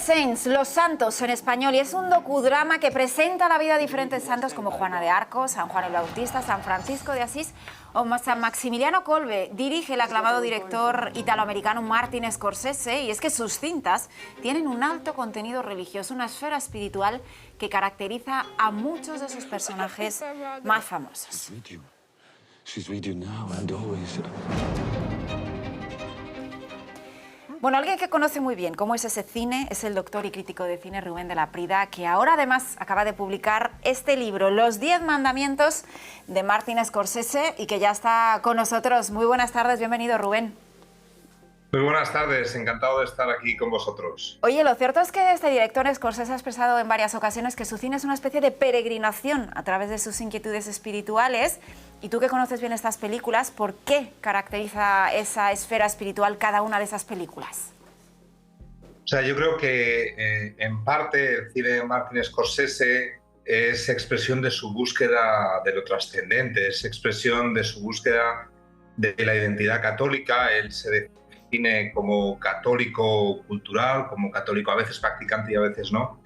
Saints, Los Santos en español, y es un docudrama que presenta la vida de diferentes santos como Juana de Arco, San Juan el Bautista, San Francisco de Asís o San Maximiliano Kolbe. Dirige el aclamado director italoamericano Martin Scorsese, y es que sus cintas tienen un alto contenido religioso, una esfera espiritual que caracteriza a muchos de sus personajes más famosos. Bueno, alguien que conoce muy bien cómo es ese cine es el doctor y crítico de cine Rubén de la Prida, que ahora además acaba de publicar este libro, Los 10 mandamientos de Martin Scorsese, y que ya está con nosotros. Muy buenas tardes, bienvenido Rubén. Muy buenas tardes, encantado de estar aquí con vosotros. Oye, lo cierto es que este director Scorsese ha expresado en varias ocasiones que su cine es una especie de peregrinación a través de sus inquietudes espirituales. Y tú que conoces bien estas películas, ¿por qué caracteriza esa esfera espiritual cada una de esas películas? O sea, yo creo que en parte el cine de Martin Scorsese es expresión de su búsqueda de lo trascendente, es expresión de su búsqueda de la identidad católica. Él se define como católico cultural, como católico a veces practicante y a veces no.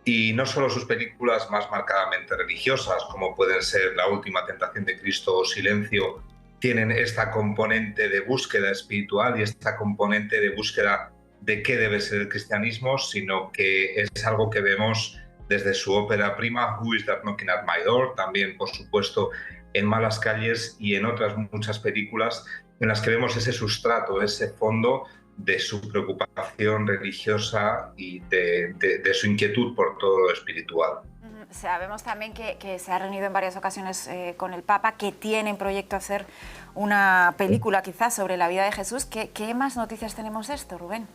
Y no solo sus películas más marcadamente religiosas, como pueden ser La última tentación de Cristo o Silencio, tienen esta componente de búsqueda espiritual y esta componente de búsqueda de qué debe ser el cristianismo, sino que es algo que vemos desde su ópera prima, Who is That Knocking at My Door, también, por supuesto, en Malas calles y en otras muchas películas en las que vemos ese sustrato, ese fondo de su preocupación religiosa y de su inquietud por todo lo espiritual. Sabemos también que se ha reunido en varias ocasiones con el Papa, que tiene en proyecto hacer una película quizás sobre la vida de Jesús. ¿Qué más noticias tenemos de esto, Rubén?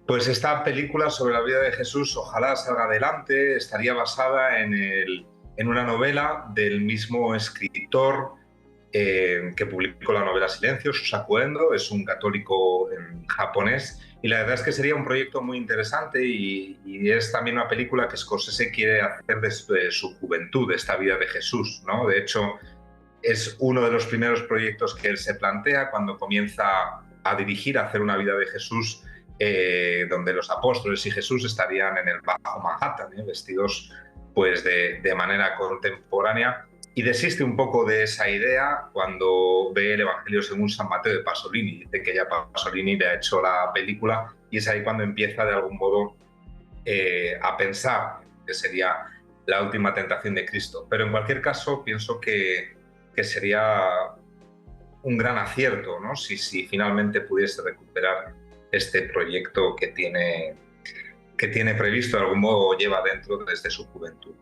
Pues esta película sobre la vida de Jesús ojalá salga adelante. Estaría basada en una novela del mismo escritor que publicó la novela Silencio, Shusaku Endo. Es un católico japonés, y la verdad es que sería un proyecto muy interesante y es también una película que Scorsese quiere hacer desde su juventud, de esta vida de Jesús, ¿no? De hecho, es uno de los primeros proyectos que él se plantea cuando comienza a dirigir, a hacer una vida de Jesús, donde los apóstoles y Jesús estarían en el Bajo Manhattan, vestidos pues de manera contemporánea. Y desiste un poco de esa idea cuando ve el Evangelio según San Mateo de Pasolini. Dice que ya Pasolini le ha hecho la película, y es ahí cuando empieza de algún modo a pensar que sería la última tentación de Cristo. Pero en cualquier caso pienso que sería un gran acierto, ¿no? Si finalmente pudiese recuperar este proyecto que tiene previsto, de algún modo lleva dentro desde su juventud.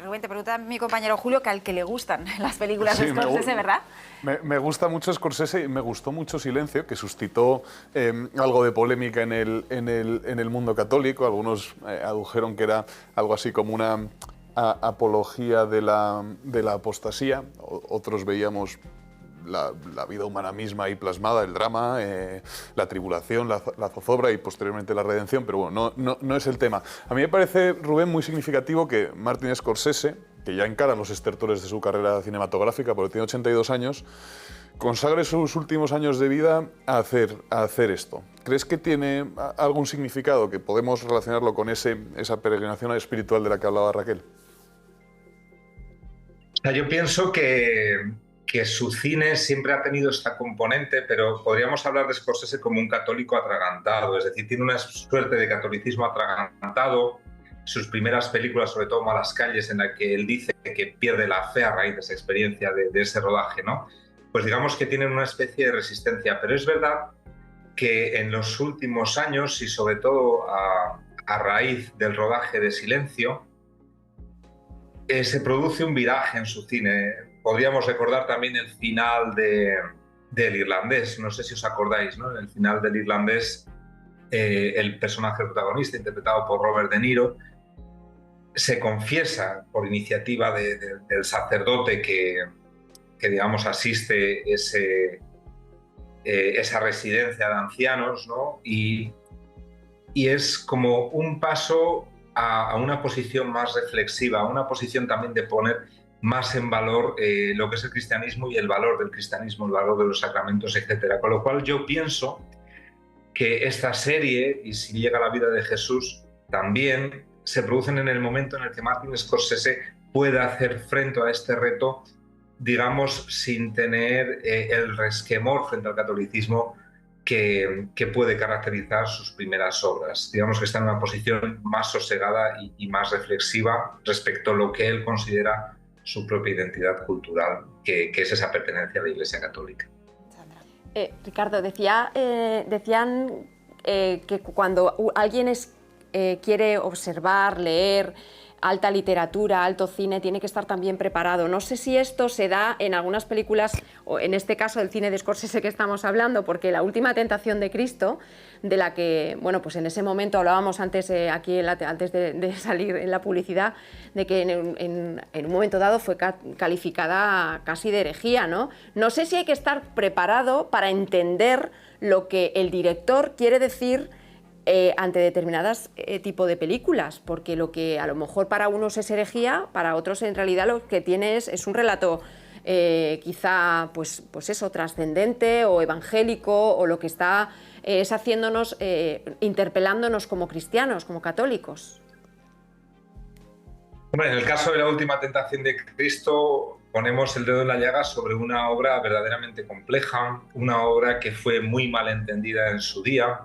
Rubén, te pregunta mi compañero Julio que al que le gustan las películas de Scorsese, ¿verdad? Me gusta mucho Scorsese y me gustó mucho Silencio, que suscitó algo de polémica en el mundo católico. Algunos adujeron que era algo así como una apología de la apostasía. Otros veíamos la vida humana misma ahí plasmada, el drama, la tribulación, la zozobra y posteriormente la redención, pero bueno, no es el tema. A mí me parece, Rubén, muy significativo que Martin Scorsese, que ya encara los estertores de su carrera cinematográfica, porque tiene 82 años, consagre sus últimos años de vida a hacer esto. ¿Crees que tiene algún significado, que podemos relacionarlo con esa peregrinación espiritual de la que hablaba Raquel? Yo pienso que su cine siempre ha tenido esta componente, pero podríamos hablar de Scorsese como un católico atragantado, es decir, tiene una suerte de catolicismo atragantado. Sus primeras películas, sobre todo Malas calles, en la que él dice que pierde la fe a raíz de esa experiencia de ese rodaje, ¿no? Pues digamos que tienen una especie de resistencia, pero es verdad que en los últimos años, y sobre todo a raíz del rodaje de Silencio, se produce un viraje en su cine. Podríamos recordar también el final del Irlandés, no sé si os acordáis, ¿no? En el final del Irlandés, el personaje protagonista, interpretado por Robert De Niro, se confiesa por iniciativa del sacerdote que digamos, asiste esa residencia de ancianos, ¿no? Y es como un paso a una posición más reflexiva, a una posición también de poner más en valor lo que es el cristianismo y el valor del cristianismo, el valor de los sacramentos, etc. Con lo cual yo pienso que esta serie, y si llega a la vida de Jesús, también se producen en el momento en el que Martin Scorsese puede hacer frente a este reto, digamos, sin tener el resquemor frente al catolicismo que puede caracterizar sus primeras obras. Digamos que está en una posición más sosegada y más reflexiva respecto a lo que él considera su propia identidad cultural, que es esa pertenencia a la Iglesia Católica. Ricardo, decían que cuando alguien quiere observar, leer alta literatura, alto cine, tiene que estar también preparado. No sé si esto se da en algunas películas, o en este caso del cine de Scorsese que estamos hablando, porque La última tentación de Cristo, de la que, bueno, pues en ese momento hablábamos antes, antes de salir en la publicidad, de que en un momento dado fue calificada casi de herejía, ¿no? No sé si hay que estar preparado para entender lo que el director quiere decir ante determinadas tipo de películas, porque lo que a lo mejor para unos es herejía, para otros en realidad lo que tiene es un relato quizá pues eso, trascendente o evangélico, o lo que está es haciéndonos, interpelándonos como cristianos, como católicos. Hombre, en el caso de La última tentación de Cristo ponemos el dedo en la llaga sobre una obra verdaderamente compleja, una obra que fue muy mal entendida en su día.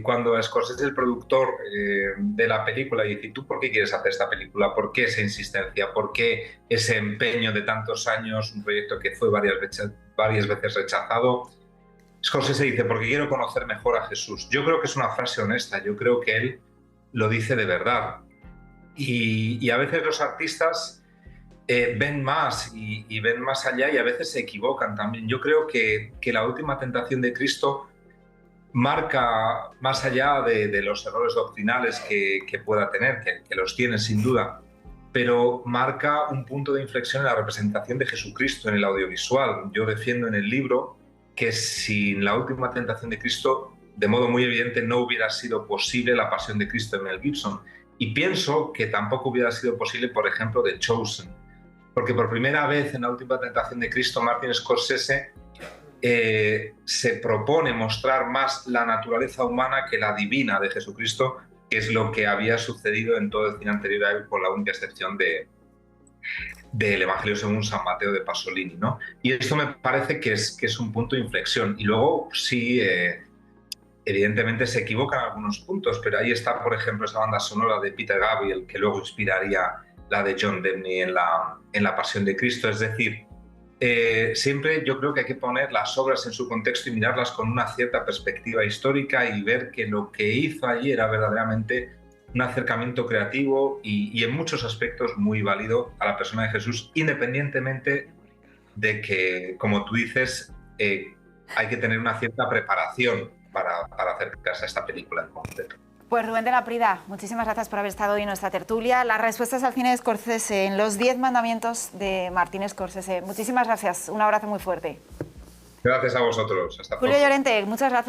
Cuando Scorsese, el productor de la película, dice: ¿tú por qué quieres hacer esta película? ¿Por qué esa insistencia? ¿Por qué ese empeño de tantos años? Un proyecto que fue varias veces rechazado. Scorsese dice: porque quiero conocer mejor a Jesús. Yo creo que es una frase honesta, yo creo que él lo dice de verdad. Y a veces los artistas ven más y ven más allá, y a veces se equivocan también. Yo creo que La última tentación de Cristo marca, más allá de los errores doctrinales que pueda tener, que los tiene sin duda, pero marca un punto de inflexión en la representación de Jesucristo en el audiovisual. Yo defiendo en el libro que sin La última tentación de Cristo, de modo muy evidente, no hubiera sido posible La pasión de Cristo de Mel Gibson. Y pienso que tampoco hubiera sido posible, por ejemplo, The Chosen, porque por primera vez en La última tentación de Cristo, Martin Scorsese se propone mostrar más la naturaleza humana que la divina de Jesucristo, que es lo que había sucedido en todo el cine anterior a él, con la única excepción del Evangelio según San Mateo de Pasolini, ¿no? Y esto me parece que es un punto de inflexión. Y luego sí, evidentemente se equivocan en algunos puntos, pero ahí está, por ejemplo, esa banda sonora de Peter Gabriel, que luego inspiraría la de John Debney en la Pasión de Cristo. Es decir, siempre yo creo que hay que poner las obras en su contexto y mirarlas con una cierta perspectiva histórica, y ver que lo que hizo allí era verdaderamente un acercamiento creativo y en muchos aspectos muy válido a la persona de Jesús, independientemente de que, como tú dices, hay que tener una cierta preparación para acercarse a esta película en concreto. Pues Rubén de la Prida, muchísimas gracias por haber estado hoy en nuestra tertulia. Las respuestas al cine de Scorsese en los 10 mandamientos de Martin Scorsese. Muchísimas gracias, un abrazo muy fuerte. Gracias a vosotros. Hasta Julio pronto. Llorente, muchas gracias.